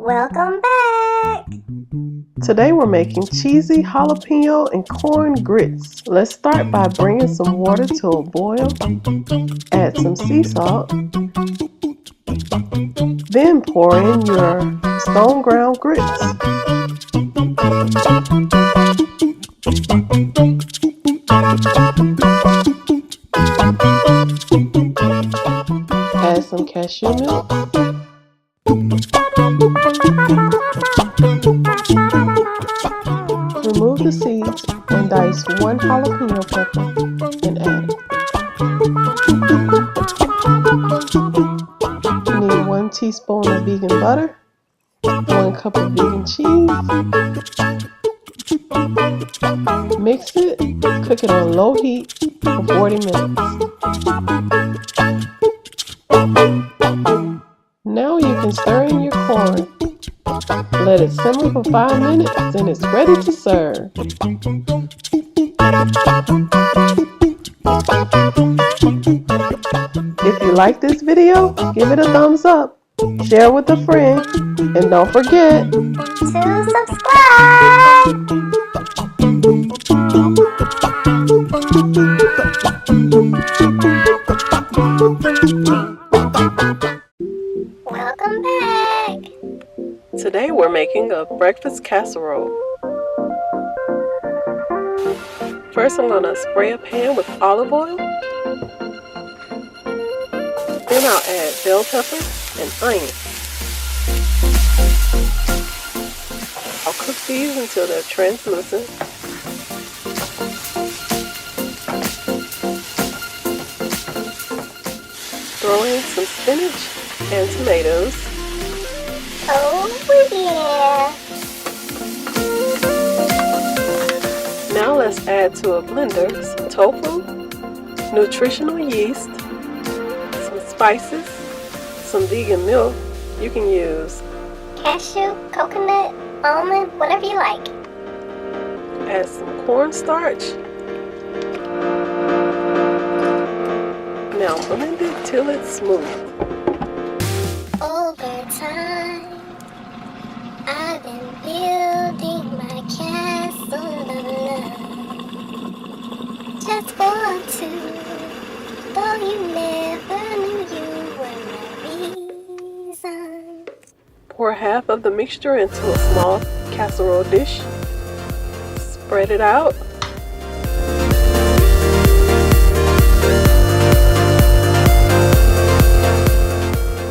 Welcome back! Today we're making cheesy jalapeno and corn grits. Let's start by bringing some water to a boil. Add some sea salt. Then pour in your stone ground grits. Add some cashew milk. Remove the seeds and dice one jalapeno pepper and add it. You need 1 teaspoon of vegan butter, 1 cup of vegan cheese. Mix it, cook it on low heat for 40 minutes. Now you can stir in your corn. Let it simmer for 5 minutes and it's ready to serve. If you like this video, give it a thumbs up, share with a friend, and don't forget To subscribe! Welcome back! Today we're making a breakfast casserole. First I'm going to spray a pan with olive oil. Then I'll add bell pepper and onion. I'll cook these until they're translucent. Throw in some spinach and tomatoes. Oh yeah! Now let's add to a blender some tofu, nutritional yeast, some spices, some vegan milk. You can use Cashew, coconut, almond, whatever you like. add some cornstarch. Now blend it till it's smooth. Over time, I've been building my castle of love. Just for two, though you never knew you were my reason. Pour half of the mixture into a small casserole dish. Spread it out.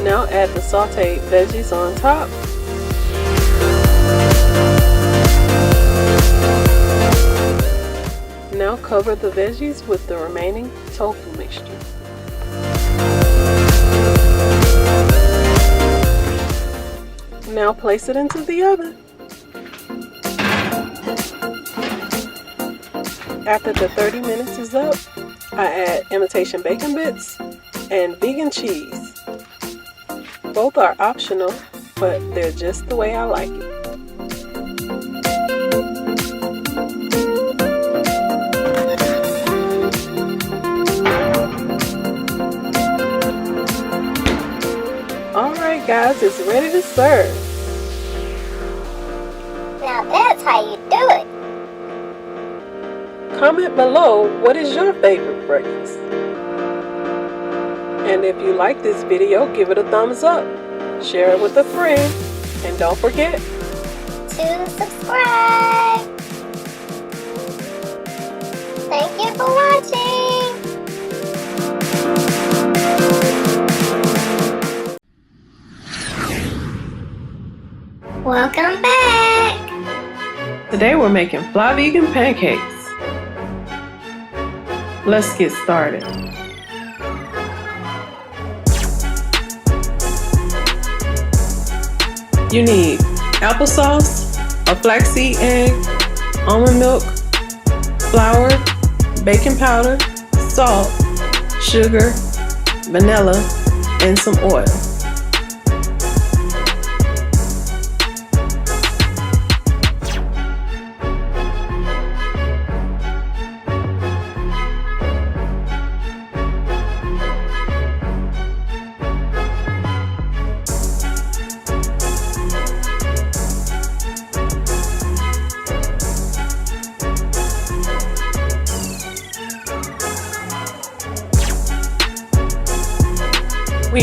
Now add the sauteed veggies on top. Now cover the veggies with the remaining tofu mixture. Now place it into the oven. After the 30 minutes is up, I add imitation bacon bits and vegan cheese. Both are optional, but they're just the way I like it. Alright guys, it's ready to serve. Now that's how you do it. Comment below what is your favorite breakfast. And if you like this video, give it a thumbs up, share it with a friend, and don't forget To subscribe. Thank you for watching. Welcome back. today we're making fly vegan pancakes. Let's get started. You need applesauce, a flaxseed egg, almond milk, flour, baking powder, salt, sugar, vanilla, and some oil.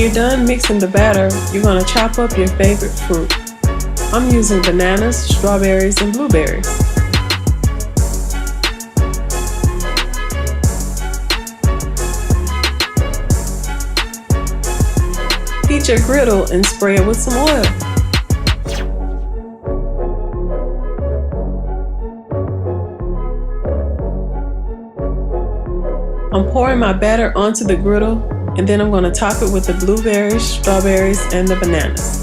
you're done mixing the batter, you're going to chop up your favorite fruit. I'm using bananas, strawberries, and blueberries. Heat your griddle and spray it with some oil. I'm pouring my batter onto the griddle, and then I'm going to top it with the blueberries, strawberries, and the bananas.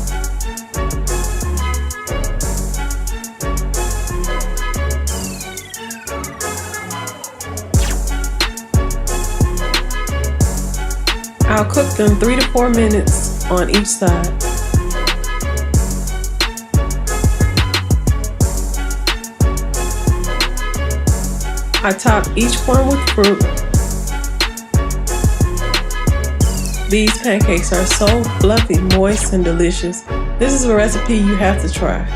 I'll cook them 3 to 4 minutes on each side. I top each one with fruit. These pancakes are so fluffy, moist, and delicious. This is a recipe you have to try.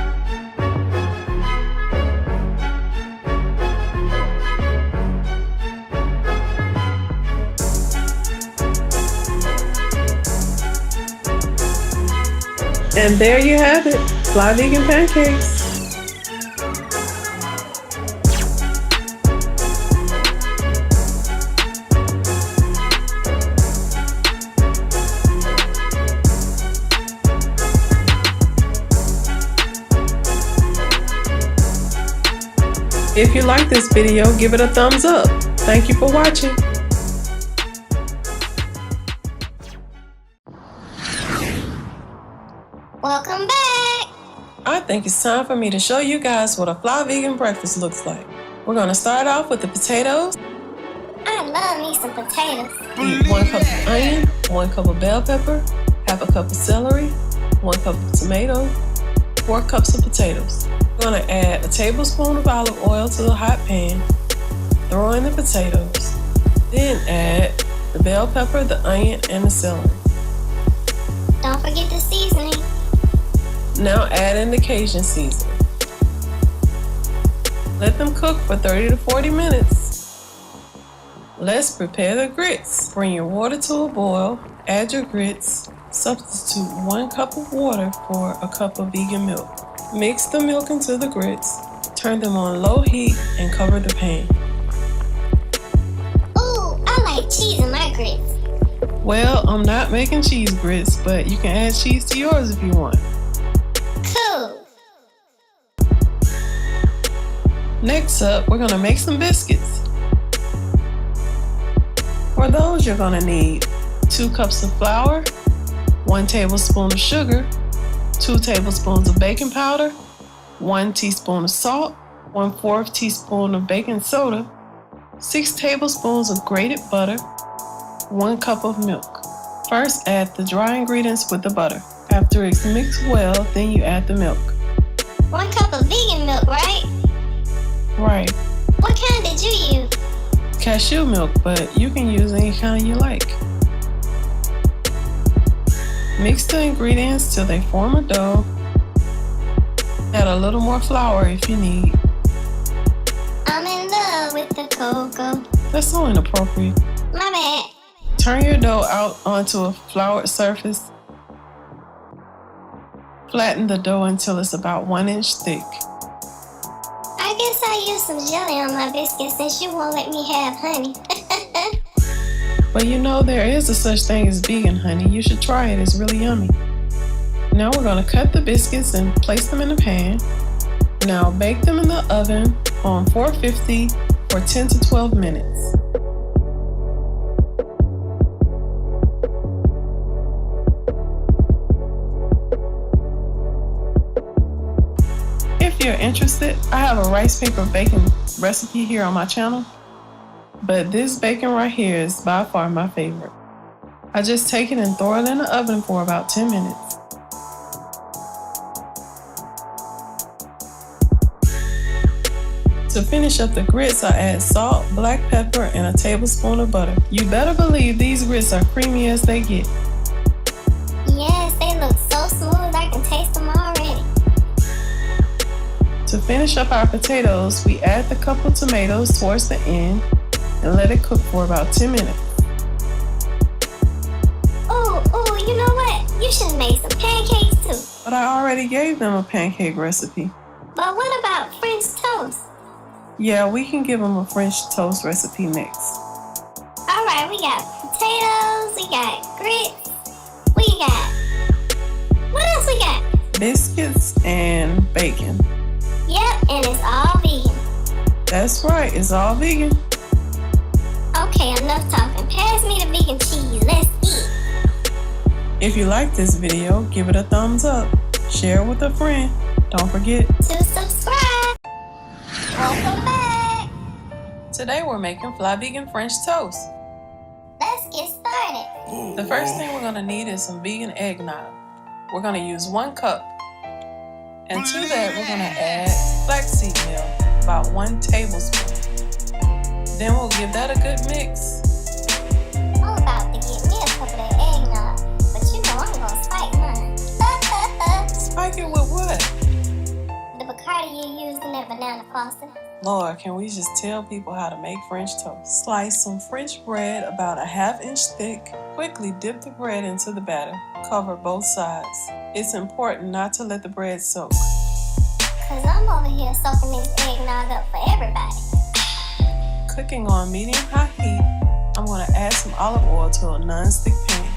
And there you have it, Fly Vegan Pancakes. If you like this video, give it a thumbs up. Thank you for watching. Welcome back. I think it's time for me to show you guys what a Fly Vegan breakfast looks like. We're going to start off with the potatoes. I love me some potatoes. Eat 1 cup of onion, 1 cup of bell pepper, half a cup of celery, 1 cup of tomato, 4 cups of potatoes. We're going to add a tablespoon of olive oil to the hot pan, throw in the potatoes, then add the bell pepper, the onion, and the celery. Don't forget the seasoning. Now add in the Cajun seasoning. Let them cook for 30 to 40 minutes. Let's prepare the grits. Bring your water to a boil, add your grits, substitute 1 cup of water for a cup of vegan milk. Mix the milk into the grits, turn them on low heat, and cover the pan. Ooh, I like cheese in my grits. Well, I'm not making cheese grits, but you can add cheese to yours if you want. Cool. Next up, we're gonna make some biscuits. For those, you're gonna need 2 cups of flour, 1 tablespoon of sugar, 2 tablespoons of baking powder, 1 teaspoon of salt, 1/4 teaspoon of baking soda, 6 tablespoons of grated butter, 1 cup of milk. First, add the dry ingredients with the butter. After it's mixed well, then you add the milk. 1 cup of vegan milk, right? Right. What kind did you use? Cashew milk, but you can use any kind you like. Mix the ingredients till they form a dough. Add a little more flour if you need. I'm in love with the cocoa. That's so inappropriate. My bad. Turn your dough out onto a floured surface. Flatten the dough until it's about 1 inch thick. I guess I'll use some jelly on my biscuits since you won't let me have honey. But you know there is a such thing as vegan honey. You should try it, it's really yummy. Now we're going to cut the biscuits and place them in the pan. Now bake them in the oven on 450 for 10 to 12 minutes. If you're interested, I have a rice paper baking recipe here on my channel. But this bacon right here is by far my favorite. I just take it and throw it in the oven for about 10 minutes. To finish up the grits, I add salt, black pepper, and a tablespoon of butter. You better believe these grits are creamy as they get. Yes, they look so smooth I can taste them already. To finish up our potatoes, we add the cup of tomatoes towards the end and let it cook for about 10 minutes. Oh, you know But I already gave them a pancake recipe. But what about French toast? Yeah, we can give them a French toast recipe next. Alright, we got potatoes, we got grits, we got... What else we got? Biscuits and bacon. Yep, and it's all vegan. That's right, it's all vegan. Okay, enough talking. Pass me the vegan cheese. Let's eat. If you like this video, give it a thumbs up. Share it with a friend. Don't forget to subscribe. Welcome back. Today we're making fly vegan French toast. Let's get started. The first thing we're going to need is some vegan eggnog. We're going to use 1 cup. And to that we're going to add flaxseed meal, about 1 tablespoon. Then we'll give that a good mix. I'm about to get me a cup of that eggnog, but you know I'm going to spike mine. Spike it with what? The Bacardi you used in that banana frosting. Lord, can we just tell people how to make French toast? Slice some French bread about a 1/2 inch thick. Quickly dip the bread into the batter. Cover both sides. It's important not to let the bread soak. Cause I'm over here soaking this eggnog up for everybody. Cooking on medium-high heat, I'm going to add some olive oil to a non-stick pan.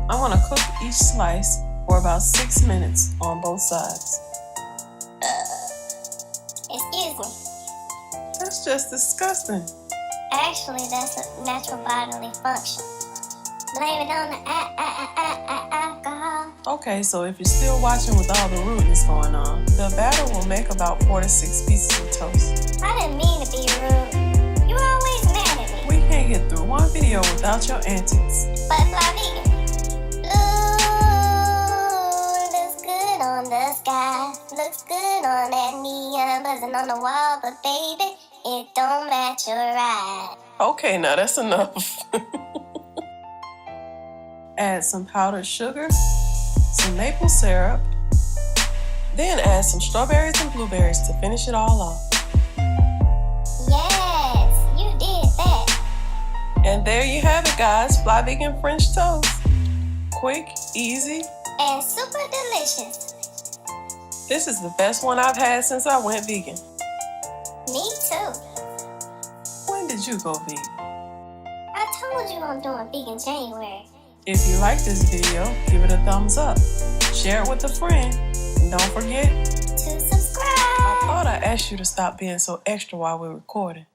I'm going to cook each slice for about 6 minutes on both sides. Excuse me. That's just disgusting. Actually, that's a natural bodily function. Blame it on the alcohol. Okay, so if you're still watching with all the rudeness going on, the batter will make about 4 to 6 pieces of toast. I didn't mean to be rude. You always mad at me. We can't get through one video without your antics. But fly vegan. Ooh, looks good on the sky. Looks good on that neon buzzing on the wall. But baby, it don't match your eye. Okay, now that's enough. Add some powdered sugar, some maple syrup, then add some strawberries and blueberries to finish it all off. Yes, you did that. And there you have it, guys. Fly vegan French toast. Quick, easy, and super delicious. This is the best one I've had since I went vegan. Me too. When did you go vegan? I told you I'm doing vegan January. If you like this video, give it a thumbs up. Share it with a friend. And don't forget to subscribe. I thought I asked you to stop being so extra while we're recording.